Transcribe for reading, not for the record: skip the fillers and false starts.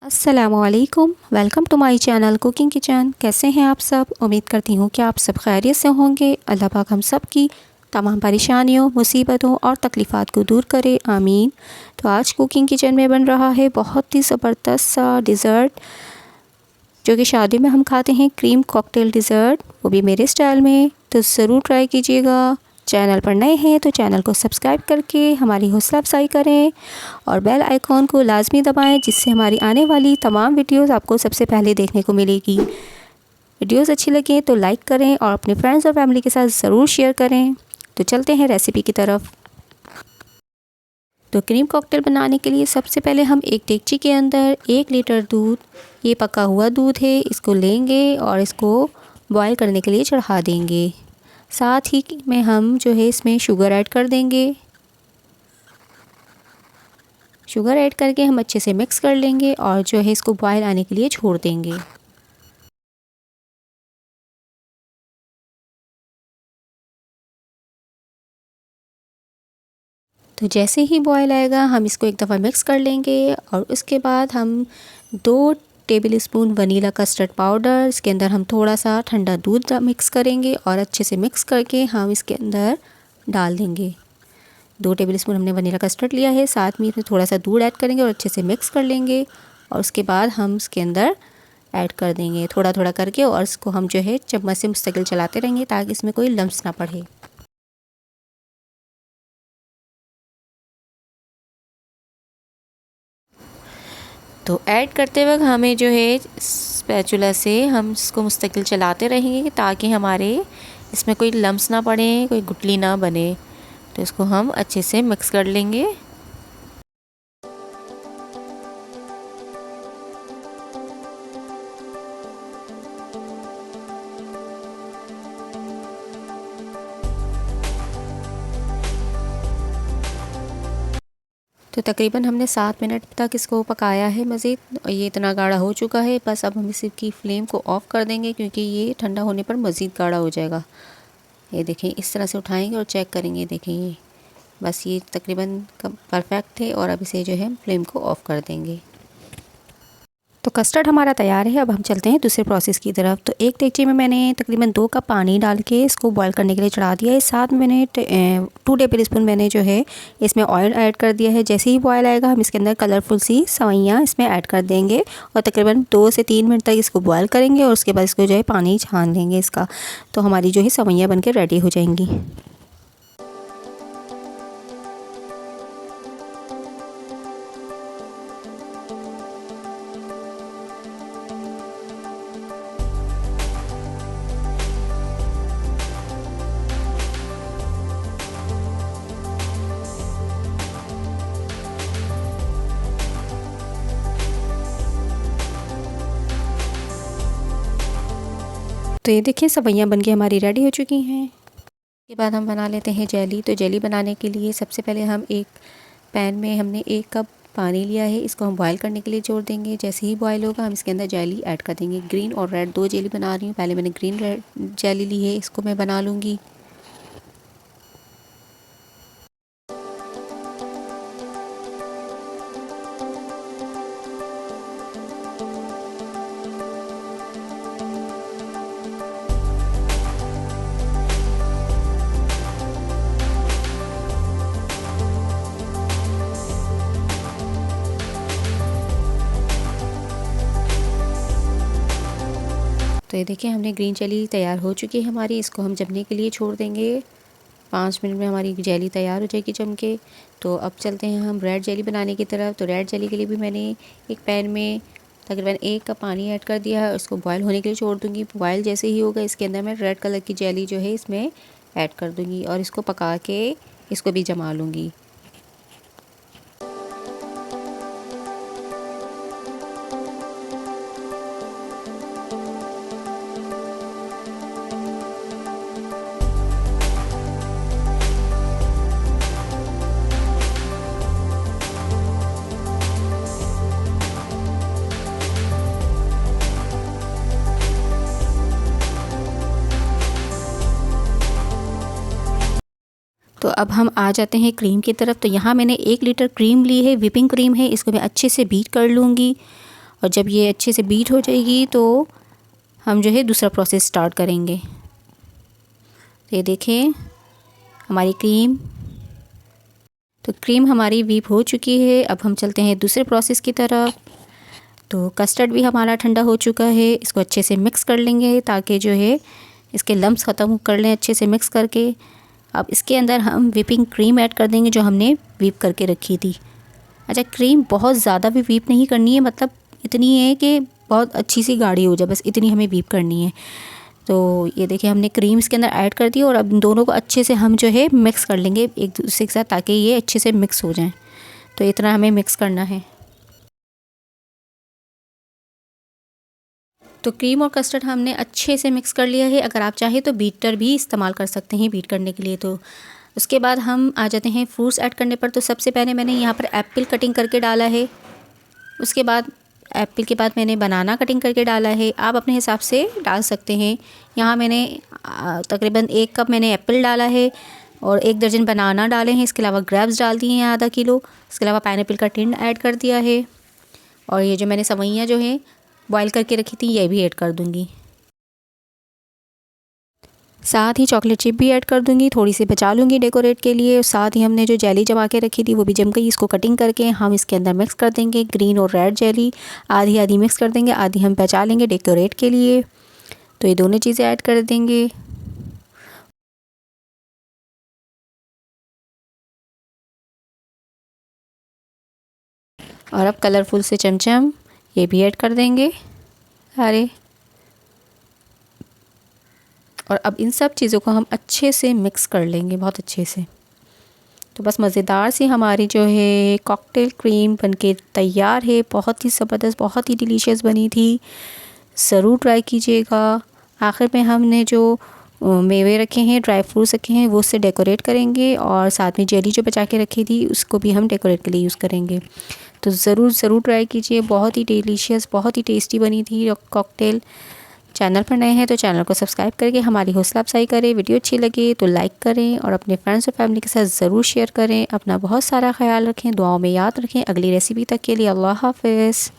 अस्सलामुअलैकुम, welcome to my channel cooking kitchen. कैसे हैं आप सब? उम्मीद करती हूँ कि आप सब खैरियत से होंगे। अल्लाह पाक हम सब की तमाम परेशानियों, मुसीबतों और तकलीफ़ात को दूर करे, आमीन। तो आज कुकिंग किचन में बन रहा है बहुत ही ज़बरदस्त सा डिज़र्ट, जो कि शादी में हम खाते हैं, क्रीम कॉकटेल डिज़र्ट, वो भी मेरे स्टाइल में। तो ज़रूर ट्राई कीजिएगा। चैनल पर नए हैं तो चैनल को सब्सक्राइब करके हमारी हौसला अफजाई करें और बेल आइकॉन को लाजमी दबाएं, जिससे हमारी आने वाली तमाम वीडियोस आपको सबसे पहले देखने को मिलेगी। वीडियोस अच्छी लगे तो लाइक करें और अपने फ्रेंड्स और फैमिली के साथ ज़रूर शेयर करें। तो चलते हैं रेसिपी की तरफ। तो क्रीम कॉकटेल बनाने के लिए सबसे पहले हम एक डेगची के अंदर 1 लीटर दूध, ये पका हुआ दूध है, इसको लेंगे और इसको बॉयल करने के लिए चढ़ा देंगे। साथ ही में हम जो है इसमें शुगर ऐड कर देंगे। शुगर ऐड करके हम अच्छे से मिक्स कर लेंगे और जो है इसको बॉयल आने के लिए छोड़ देंगे। तो जैसे ही बॉयल आएगा हम इसको एक दफ़ा मिक्स कर लेंगे और उसके बाद हम 2 table spoon vanilla custard powder, इसके अंदर हम थोड़ा सा ठंडा दूध मिक्स करेंगे और अच्छे से मिक्स करके हम इसके अंदर डाल देंगे। 2 टेबल स्पून हमने वनीला कस्टर्ड लिया है, साथ में इसमें थोड़ा सा दूध ऐड करेंगे और अच्छे से मिक्स कर लेंगे और उसके बाद हम इसके अंदर ऐड कर देंगे थोड़ा थोड़ा करके और इसको हम जो है चम्मच से मुस्तकिल चलाते रहेंगे ताकि इसमें कोई लम्स ना पड़े। तो ऐड करते वक्त हमें जो है स्पैचुला से हम इसको मुस्तकिल चलाते रहेंगे ताकि हमारे इसमें कोई लम्स ना पड़े, कोई गुठली ना बने। तो इसको हम अच्छे से मिक्स कर लेंगे। तो तकरीबन हमने 7 मिनट तक इसको पकाया है मज़ीद। ये इतना गाढ़ा हो चुका है, बस अब हम इसकी फ्लेम को ऑफ़ कर देंगे क्योंकि ये ठंडा होने पर मज़ीद गाढ़ा हो जाएगा। ये देखें, इस तरह से उठाएंगे और चेक करेंगे। देखें ये बस ये तकरीबन परफेक्ट है और अब इसे जो है फ्लेम को ऑफ़ कर देंगे। तो कस्टर्ड हमारा तैयार है। अब हम चलते हैं दूसरे प्रोसेस की तरफ। तो एक देगची में मैंने तकरीबन 2 कप पानी डाल के इसको बॉईल करने के लिए चढ़ा दिया है। साथ में मैंने 2 टेबल स्पून मैंने जो है इसमें ऑयल ऐड कर दिया है। जैसे ही बॉयल आएगा हम इसके अंदर कलरफुल सी सवैयाँ इसमें ऐड कर देंगे और तकरीबन 2 से 3 मिनट तक इसको बॉयल करेंगे और उसके बाद इसको जो है पानी छान देंगे इसका। तो हमारी जो है सवैयाँ बन के रेडी हो जाएंगी। तो ये देखिए सवैयाँ बन के हमारी रेडी हो चुकी हैं। इसके बाद हम बना लेते हैं जेली। तो जेली बनाने के लिए सबसे पहले हम एक पैन में हमने 1 कप पानी लिया है, इसको हम बॉयल करने के लिए छोड़ देंगे। जैसे ही बॉयल होगा हम इसके अंदर जेली ऐड कर देंगे। ग्रीन और रेड 2 जेली बना रही हूँ। पहले मैंने ग्रीन रेड जेली ली है, इसको मैं बना लूँगी। तो ये देखिए हमने ग्रीन जेली तैयार हो चुकी है हमारी। इसको हम जमने के लिए छोड़ देंगे। 5 मिनट में हमारी जेली तैयार हो जाएगी जम के। तो अब चलते हैं हम रेड जेली बनाने की तरफ। तो रेड जेली के लिए भी मैंने एक पैन में तकरीबन 1 कप पानी ऐड कर दिया है और इसको बॉयल होने के लिए छोड़ दूँगी। बॉयल जैसे ही होगा इसके अंदर मैं रेड कलर की जेली जो है इसमें ऐड कर दूँगी और इसको पका के इसको भी जमा लूँगी। तो अब हम आ जाते हैं क्रीम की तरफ। तो यहाँ मैंने 1 लीटर क्रीम ली है, व्हिपिंग क्रीम है, इसको मैं अच्छे से बीट कर लूँगी और जब ये अच्छे से बीट हो जाएगी तो हम जो है दूसरा प्रोसेस स्टार्ट करेंगे। ये देखें हमारी क्रीम, तो क्रीम हमारी व्हीप हो चुकी है। अब हम चलते हैं दूसरे प्रोसेस की तरफ। तो कस्टर्ड भी हमारा ठंडा हो चुका है, इसको अच्छे से मिक्स कर लेंगे ताकि जो है इसके लम्स ख़त्म कर लें अच्छे से मिक्स करके। अब इसके अंदर हम व्हिपिंग क्रीम ऐड कर देंगे जो हमने व्हीप करके रखी थी। अच्छा, क्रीम बहुत ज़्यादा भी व्हीप नहीं करनी है, मतलब इतनी है कि बहुत अच्छी सी गाढ़ी हो जाए, बस इतनी हमें व्हीप करनी है। तो ये देखिए हमने क्रीम इसके अंदर ऐड कर दी और अब इन दोनों को अच्छे से हम जो है मिक्स कर लेंगे एक दूसरे के साथ ताकि ये अच्छे से मिक्स हो जाएं। तो इतना हमें मिक्स करना है। तो क्रीम और कस्टर्ड हमने अच्छे से मिक्स कर लिया है। अगर आप चाहें तो बीटर भी इस्तेमाल कर सकते हैं बीट करने के लिए। तो उसके बाद हम आ जाते हैं फ्रूट्स ऐड करने पर। तो सबसे पहले मैंने यहाँ पर एप्पल कटिंग करके डाला है। उसके बाद एप्पल के बाद मैंने बनाना कटिंग करके डाला है। आप अपने हिसाब से डाल सकते हैं। यहाँ मैंने तकरीबन 1 कप मैंने एप्पल डाला है और 1 दर्जन बनाना डाले हैं। इसके अलावा ग्रेप्स डाल दिए हैं आधा किलो। इसके अलावा पाइनएप्पल का टिन ऐड कर दिया है और ये जो मैंने सवैयाँ जो हैं बॉयल करके रखी थी ये भी ऐड कर दूँगी। साथ ही चॉकलेट चिप भी ऐड कर दूंगी, थोड़ी सी बचा लूँगी डेकोरेट के लिए। साथ ही हमने जो जेली जमा के रखी थी वो भी जम गई। इसको कटिंग करके हम इसके अंदर मिक्स कर देंगे। ग्रीन और रेड जेली आधी आधी मिक्स कर देंगे, आधी हम बचा लेंगे डेकोरेट के लिए। तो ये दोनों चीज़ें ऐड कर देंगे। और अब कलरफुल से चमचम ये भी ऐड कर देंगे। अरे, और अब इन सब चीज़ों को हम अच्छे से मिक्स कर लेंगे, बहुत अच्छे से। तो बस मज़ेदार सी हमारी जो है कॉकटेल क्रीम बनके तैयार है। बहुत ही ज़बरदस्त, बहुत ही डिलीशियस बनी थी। ज़रूर ट्राई कीजिएगा। आखिर में हमने जो मेवे रखे हैं, ड्राई फ्रूट्स रखे हैं, वो उससे डेकोरेट करेंगे और साथ में जेली जो बचा के रखी थी उसको भी हम डेकोरेट के लिए यूज़ करेंगे। तो ज़रूर ट्राई कीजिए। बहुत ही डिलीशियस, बहुत ही टेस्टी बनी थी कॉकटेल। चैनल पर नए हैं तो चैनल को सब्सक्राइब करके हमारी हौसला अफजाई करें। वीडियो अच्छी लगे तो लाइक करें और अपने फ्रेंड्स और फैमिली के साथ ज़रूर शेयर करें। अपना बहुत सारा ख्याल रखें, दुआओं में याद रखें। अगली रेसिपी तक के लिए अल्लाह हाफ़िज़।